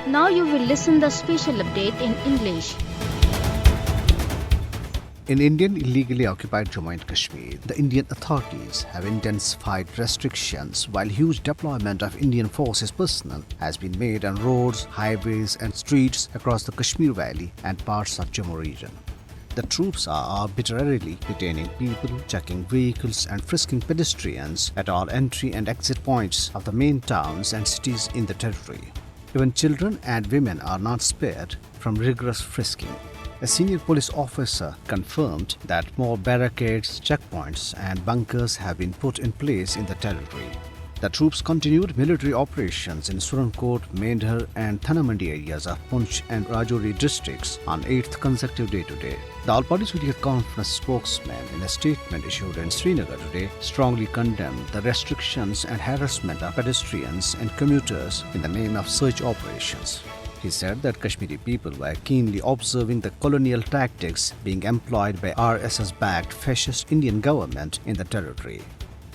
Now you will listen the special update in English. In Indian illegally occupied Jammu and Kashmir, the Indian authorities have intensified restrictions while huge deployment of Indian forces personnel has been made on roads, highways and streets across the Kashmir Valley and parts of Jammu region. The troops are arbitrarily detaining people, checking vehicles and frisking pedestrians at all entry and exit points of the main towns and cities in the territory. Even children and women are not spared from rigorous frisking. A senior police officer confirmed that more barricades, checkpoints and bunkers have been put in place in the territory. The troops continued military operations in Surankot, Mendhar and Thanamandi areas of Poonch and Rajouri districts on 8th consecutive day today. The All Party Media Conference spokesman in a statement issued in Srinagar today strongly condemned the restrictions and harassment of pedestrians and commuters in the name of search operations. He said that Kashmiri people were keenly observing the colonial tactics being employed by RSS-backed fascist Indian government in the territory.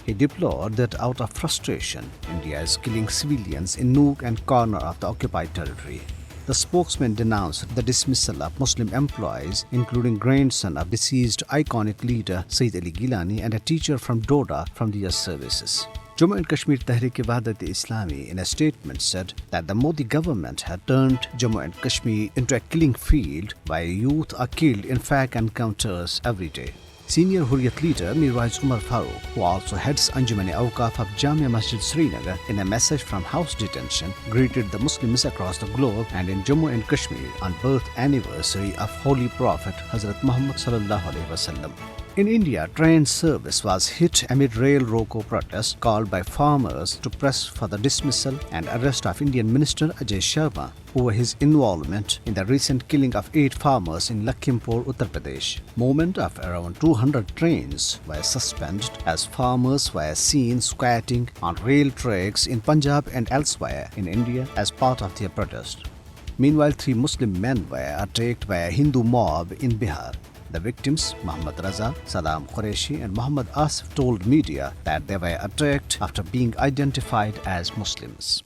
He deplored that out of frustration, India is killing civilians in nook and corner of the occupied territory. The spokesman denounced the dismissal of Muslim employees, including grandson of deceased iconic leader Sayyid Ali Gilani and a teacher from Doda, from their services. Jammu and Kashmir Tehreek-e-Wahdat-e-Islami in a statement said that the Modi government had turned Jammu and Kashmir into a killing field where youth are killed in fake encounters every day. Senior Hurriyat leader Mirwais Umar Farooq, who also heads Anjuman-e-Awqaf of Jamia Masjid Srinagar, in a message from house detention, greeted the Muslims across the globe and in Jammu and Kashmir on birth anniversary of Holy Prophet Hazrat Muhammad sallallahu alaihi wasallam. In India, train service was hit amid rail roko protests called by farmers to press for the dismissal and arrest of Indian Minister Ajay Sharma over his involvement in the recent killing of 8 farmers in Lakhimpur, Uttar Pradesh. Movement of around 200 trains were suspended as farmers were seen squatting on rail tracks in Punjab and elsewhere in India as part of their protest. Meanwhile, 3 Muslim men were attacked by a Hindu mob in Bihar. The victims, Muhammad Raza, Salam Qureshi and Muhammad Asif, told media that they were attacked after being identified as Muslims.